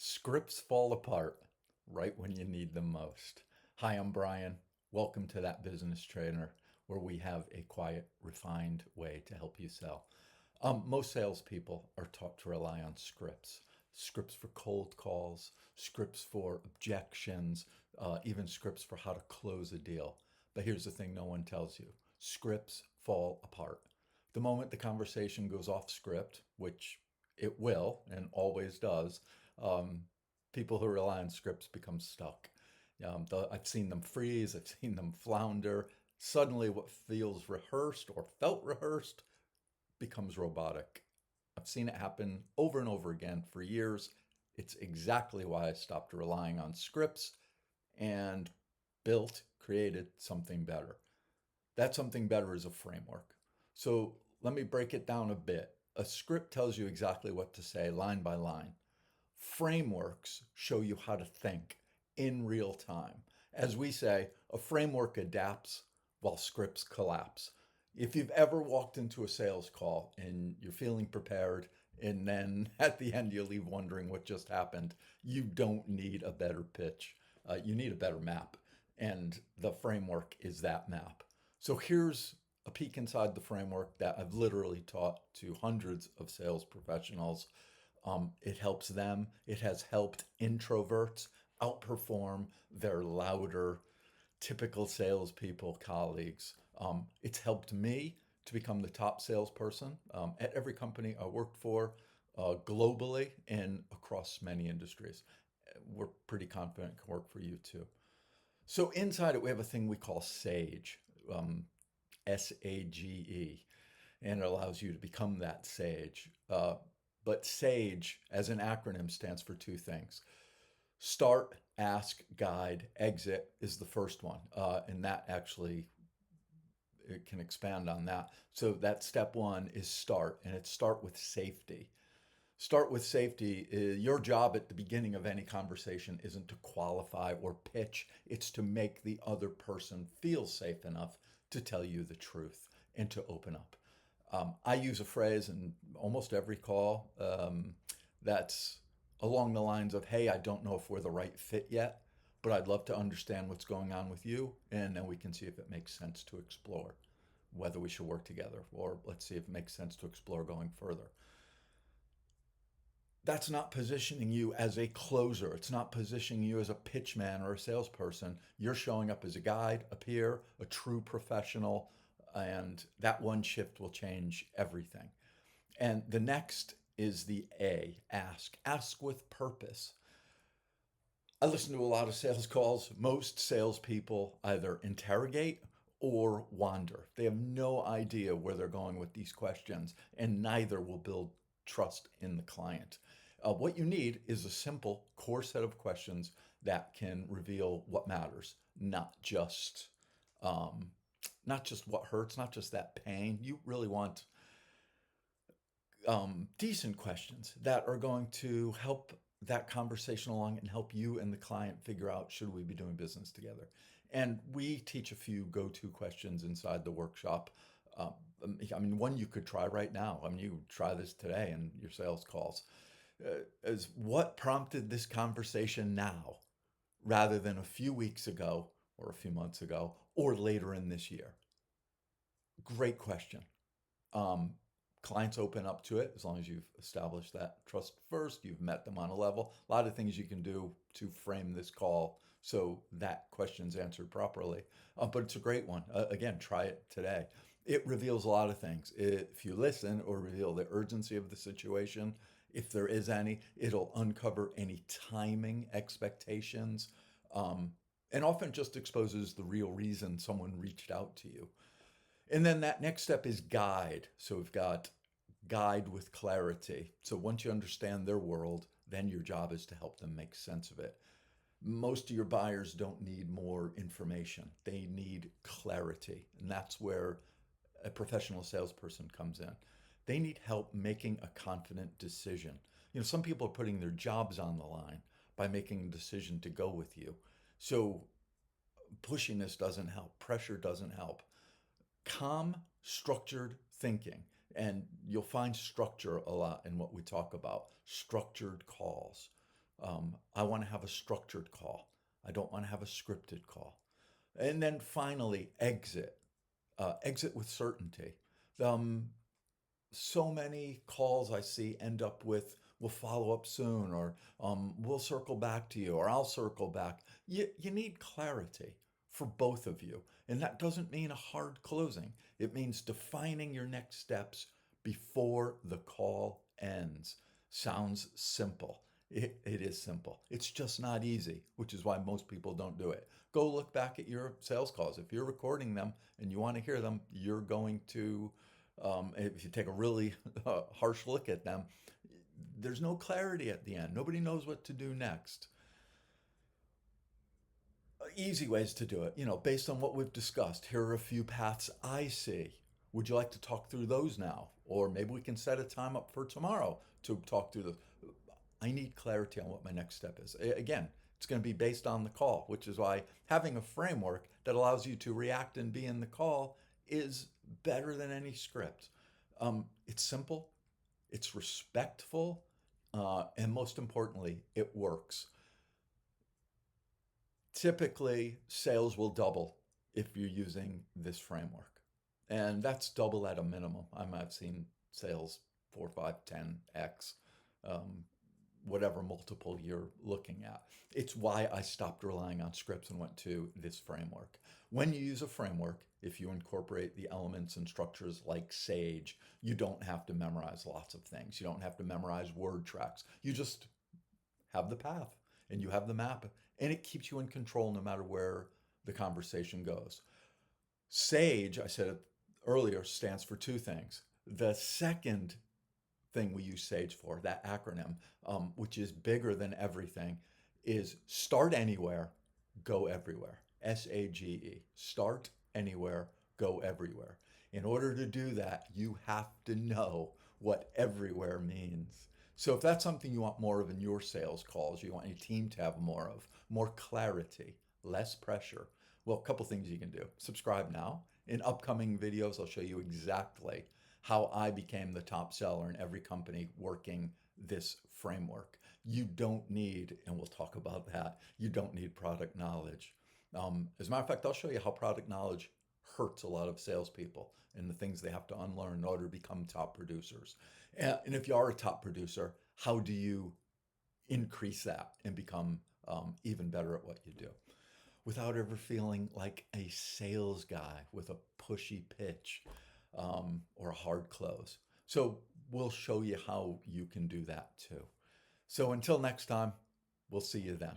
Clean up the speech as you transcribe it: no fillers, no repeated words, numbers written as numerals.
Scripts fall apart right when you need them most. Hi, I'm Brian. Welcome to That Business Trainer, where we have a quiet, refined way to help you sell. Most salespeople are taught to rely on scripts. Scripts for cold calls, scripts for objections, even scripts for how to close a deal. But here's the thing no one tells you: scripts fall apart. The moment the conversation goes off script, which it will and always does, um, people who rely on scripts become stuck. I've seen them freeze, I've seen them flounder. Suddenly, what feels rehearsed or felt rehearsed becomes robotic. I've seen it happen over and over again for years. It's exactly why I stopped relying on scripts and created something better. That something better is a framework. So let me break it down a bit. A script tells you exactly what to say, line by line. Frameworks show you how to think in real time. As we say, a framework adapts while scripts collapse. If you've ever walked into a sales call and you're feeling prepared, and then at the end you leave wondering what just happened, you don't need a better pitch. You need a better map. And the framework is that map. So here's a peek inside the framework that I've literally taught to hundreds of sales professionals. It helps them. It has helped introverts outperform their louder, typical salespeople colleagues. It's helped me to become the top salesperson at every company I worked for, globally and across many industries. We're pretty confident it can work for you too. So inside it, we have a thing we call SAGE, SAGE, and it allows you to become that sage. But SAGE, as an acronym, stands for two things: start, ask, guide, exit is the first one. And that actually, it can expand on that. So that step one is start, and it's start with safety. Start with safety. Your job at the beginning of any conversation isn't to qualify or pitch, it's to make the other person feel safe enough to tell you the truth and to open up. I use a phrase in almost every call that's along the lines of, hey, I don't know if we're the right fit yet, but I'd love to understand what's going on with you, and then we can see if it makes sense to explore whether we should work together, or let's see if it makes sense to explore going further. That's not positioning you as a closer. It's not positioning you as a pitchman or a salesperson. You're showing up as a guide, a peer, a true professional, and that one shift will change everything. And the next is the A, ask. Ask with purpose. I listen to a lot of sales calls. Most salespeople either interrogate or wander. They have no idea where they're going with these questions, and neither will build trust in the client. What you need is a simple core set of questions that can reveal what matters, um, not just what hurts, not just that pain. You really want decent questions that are going to help that conversation along and help you and the client figure out, should we be doing business together. And we teach a few go-to questions inside the workshop. I mean, one you could try right now. I mean, you try this today in your sales calls. Is what prompted this conversation now, rather than a few weeks ago or a few months ago or later in this year? Great question. Um, Clients open up to it as long as you've established that trust first, you've met them on a level. A lot of things you can do to frame this call so that question's answered properly. But it's a great one. Again, try it today. It reveals a lot of things. If you listen, or reveal the urgency of the situation, if there is any, it'll uncover any timing expectations, and often just exposes the real reason someone reached out to you. And then that next step is guide. So we've got guide with clarity. So once you understand their world, then your job is to help them make sense of it. Most of your buyers don't need more information, they need clarity. And that's where a professional salesperson comes in. They need help making a confident decision. Some people are putting their jobs on the line by making a decision to go with you. So pushiness doesn't help, pressure doesn't help. Calm, structured thinking. And you'll find structure a lot in what we talk about: structured calls. I want to have a structured call. I don't want to have a scripted call. And then finally, exit. Exit with certainty. Um, so many calls I see end up with, we'll follow up soon, or we'll circle back to you, or I'll circle back. You need clarity for both of you. And that doesn't mean a hard closing, it means defining your next steps before the call ends. Sounds simple. It is simple. It's just not easy, which is why most people don't do it. Go look back at your sales calls. If you're recording them and you want to hear them, you're going to if you take a really harsh look at them, there's no clarity at the end. Nobody knows what to do next. Easy ways to do it, based on what we've discussed. Here are a few paths I see. Would you like to talk through those now? Or maybe we can set a time up for tomorrow to talk through those. I need clarity on what my next step is. Again, it's going to be based on the call, which is why having a framework that allows you to react and be in the call is better than any script. It's simple, it's respectful, and most importantly, it works. Typically, sales will double if you're using this framework. And that's double at a minimum. I've seen sales 4, 5, 10x, um, whatever multiple you're looking at. It's why I stopped relying on scripts and went to this framework. When you use a framework, if you incorporate the elements and structures like Sage, you don't have to memorize lots of things. You don't have to memorize word tracks. You just have the path and you have the map, and it keeps you in control no matter where the conversation goes. Sage, I said it earlier, stands for two things. The second thing we use SAGE for, that acronym, which is bigger than everything, is start anywhere, go everywhere. SAGE. Start anywhere, go everywhere. In order to do that, you have to know what everywhere means. So if that's something you want more of in your sales calls, you want your team to have more of, more clarity, less pressure, well, a couple things you can do. Subscribe now. In upcoming videos, I'll show you exactly how I became the top seller in every company working this framework. You don't need, and we'll talk about that, you don't need product knowledge. As a matter of fact, I'll show you how product knowledge hurts a lot of salespeople and the things they have to unlearn in order to become top producers. And if you are a top producer, how do you increase that and become even better at what you do without ever feeling like a sales guy with a pushy pitch or a hard close? So we'll show you how you can do that too. So until next time, we'll see you then.